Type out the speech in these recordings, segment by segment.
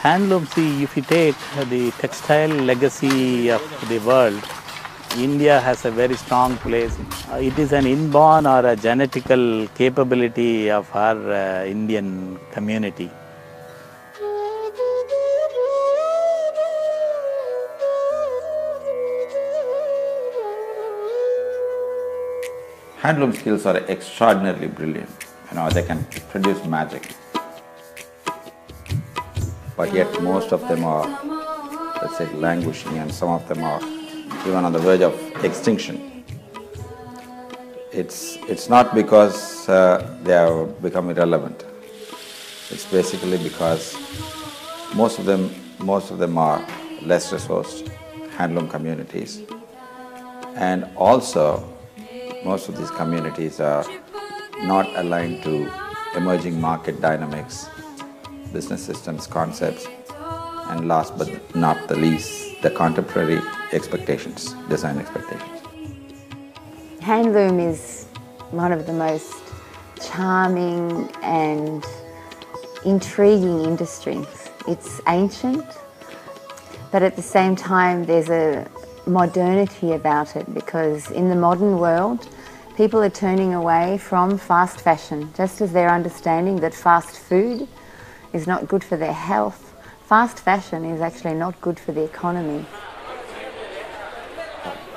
handloom, see, if you take the textile legacy of the world, India has a very strong place. It is an inborn or a genetical capability of our Indian community. Handloom skills are extraordinarily brilliant. They can produce magic. But yet most of them are, let's say, languishing, and some of them are even on the verge of extinction. It's not because they have become irrelevant. It's basically because most of them are less resourced handloom communities, and also most of these communities are not aligned to emerging market dynamics, business systems, concepts, and last but not the least, the contemporary expectations, design expectations. Handloom is one of the most charming and intriguing industries. It's ancient, but at the same time there's a modernity about it, because in the modern world people are turning away from fast fashion. Just as they're understanding that fast food is not good for their health, fast fashion is actually not good for the economy.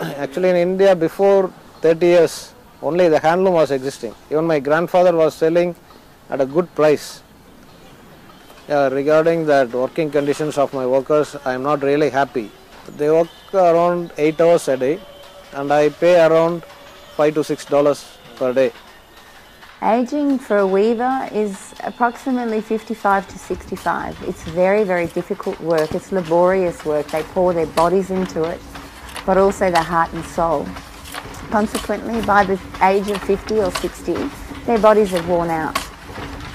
Actually in India before 30 years only the handloom was existing. Even my grandfather was selling at a good price. Regarding that working conditions of my workers, I am not really happy. They work around 8 hours a day and I pay around $5 to $6 per day. Aging for a weaver is approximately 55 to 65. It's very, very difficult work. It's laborious work. They pour their bodies into it, but also their heart and soul. Consequently, by the age of 50 or 60, their bodies are worn out.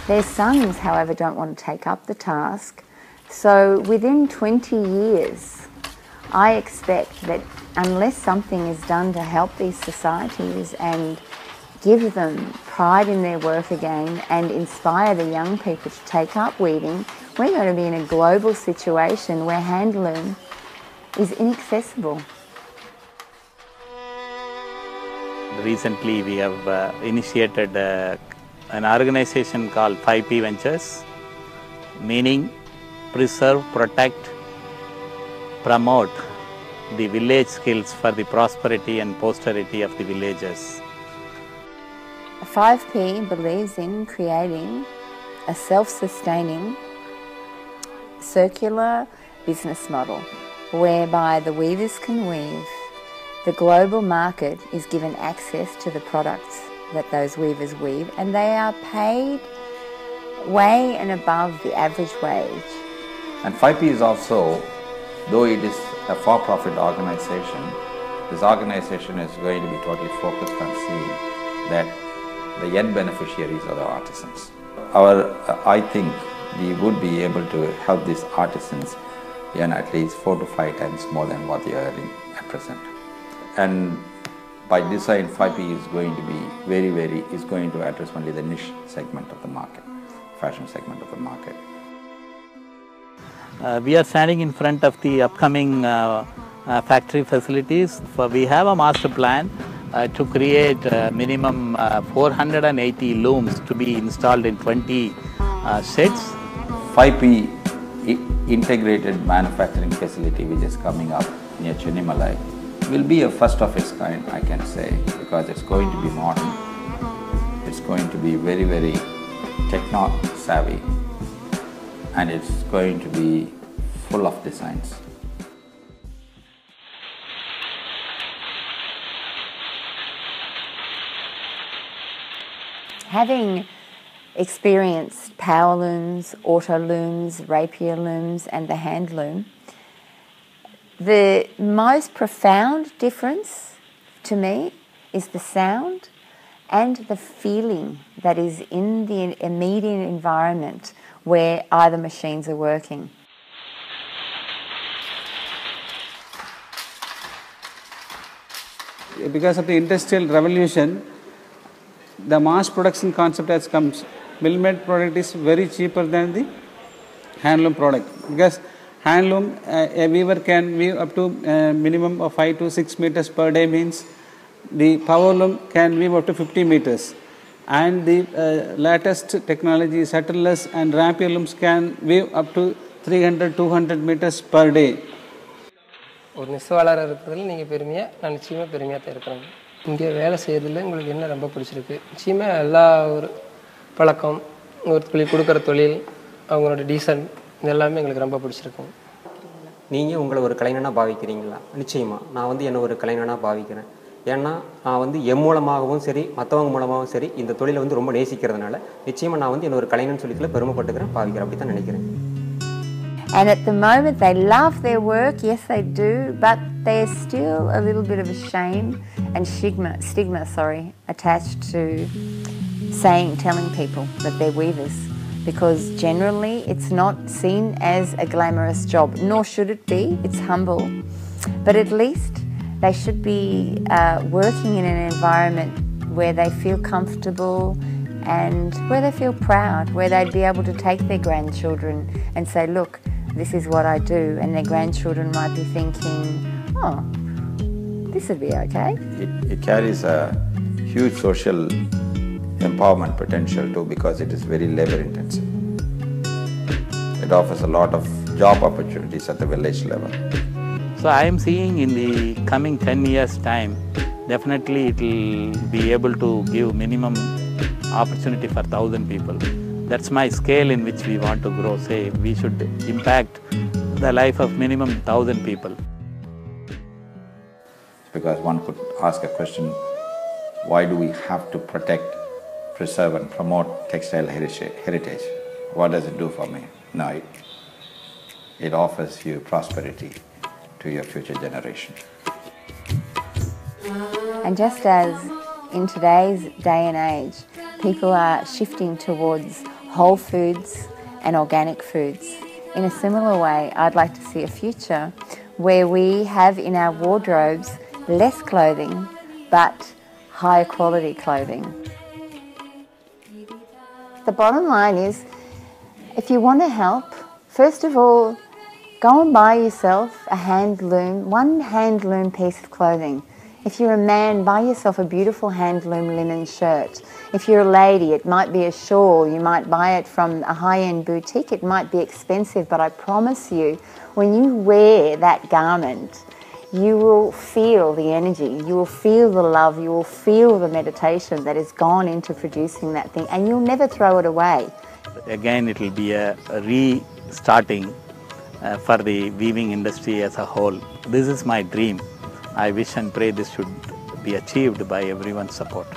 Their sons, however, don't want to take up the task. So within 20 years, I expect that unless something is done to help these societies and give them pride in their work again and inspire the young people to take up weaving, we're going to be in a global situation where handloom is inaccessible. Recently we have initiated an organization called 5P Ventures, meaning preserve, protect, promote the village skills for the prosperity and posterity of the villages. 5P believes in creating a self-sustaining circular business model whereby the weavers can weave, the global market is given access to the products that those weavers weave, and they are paid way and above the average wage. And 5P is also, though it is a for-profit organization, this organization is going to be totally focused on seeing that the end beneficiaries are the artisans. I think we would be able to help these artisans earn at least 4 to 5 times more than what they are earning at present. And by design, 5P is going to be is going to address only the niche segment of the market, fashion segment of the market. We are standing in front of the upcoming factory facilities. We have a master plan to create minimum 480 looms to be installed in 20 sets. 5P integrated manufacturing facility which is coming up near Chenimalai will be a first of its kind, I can say, because it's going to be modern, it's going to be very, very techno-savvy, and it's going to be full of designs. Having experienced power looms, auto looms, rapier looms and the hand loom, the most profound difference to me is the sound and the feeling that is in the immediate environment where either machines are working. Because of the industrial revolution, the mass production concept has come. Mill-made product is very cheaper than the handloom product, because handloom, a weaver can weave up to minimum of 5 to 6 meters per day, means the power loom can weave up to 50 meters. And the latest technology, shutterless and rapier looms can weave up to 300-200 meters per day. ஒரு நெசவாளராக இருக்கிறதுல நீங்கள் பெருமையாக, நான் நிச்சயமாக பெருமையாக தான் இருக்கிறேன். இங்கே வேலை செய்கிறதுல உங்களுக்கு என்ன ரொம்ப பிடிச்சிருக்கு? நிச்சயமாக எல்லா ஒரு பழக்கம், ஒரு தொழில் கொடுக்குற தொழில், அவங்களோட டீசன்ட், இது எல்லாமே எங்களுக்கு ரொம்ப பிடிச்சிருக்கும். நீங்கள் உங்களை ஒரு கலைஞனாக பாவிக்கிறீங்களா? நிச்சயமாக நான் வந்து என்னை ஒரு கலைஞனாக பாவிக்கிறேன். ஏன்னா நான் வந்து என் மூலமாகவும் சரி, மற்றவங்க மூலமாகவும் சரி, இந்த தொழிலை வந்து ரொம்ப நேசிக்கிறதுனால நிச்சயமாக நான் வந்து என்ன ஒரு கலைஞன் சொல்லிக்கல பெருமைப்பட்டுக்கிறேன், பாவிக்கிறேன், அப்படி தான் நினைக்கிறேன். And at the moment they love their work, yes they do, but there's still a little bit of a shame and stigma attached to telling people that they're weavers, because generally it's not seen as a glamorous job, nor should it be. It's humble, but at least they should be working in an environment where they feel comfortable and where they feel proud, where they'd be able to take their grandchildren and say, look, this is what I do, and their grandchildren might be thinking, oh, this would be okay. It carries a huge social empowerment potential too, because it is very labor intensive. It offers a lot of job opportunities at the village level. So I am seeing in the coming 10 years time, definitely it will be able to give minimum opportunity for 1,000 people. That's my scale in which we want to grow. Say we should impact the life of minimum 1,000 people. Because one could ask a question, why do we have to protect, preserve and promote textile heritage? What does it do for me? No, it offers you prosperity to your future generation. And just as in today's day and age, people are shifting towards whole foods and organic foods, in a similar way, I'd like to see a future where we have in our wardrobes less clothing, but higher quality clothing. The bottom line is, if you want to help, first of all, go and buy yourself one handloom piece of clothing. If you're a man, buy yourself a beautiful handloom linen shirt. If you're a lady, it might be a shawl. You might buy it from a high-end boutique. It might be expensive, but I promise you, when you wear that garment, you will feel the energy, you will feel the love, you will feel the meditation that has gone into producing that thing, and you'll never throw it away. Again, it will be a restarting for the weaving industry as a whole. This is my dream. I wish and pray this should be achieved by everyone's support.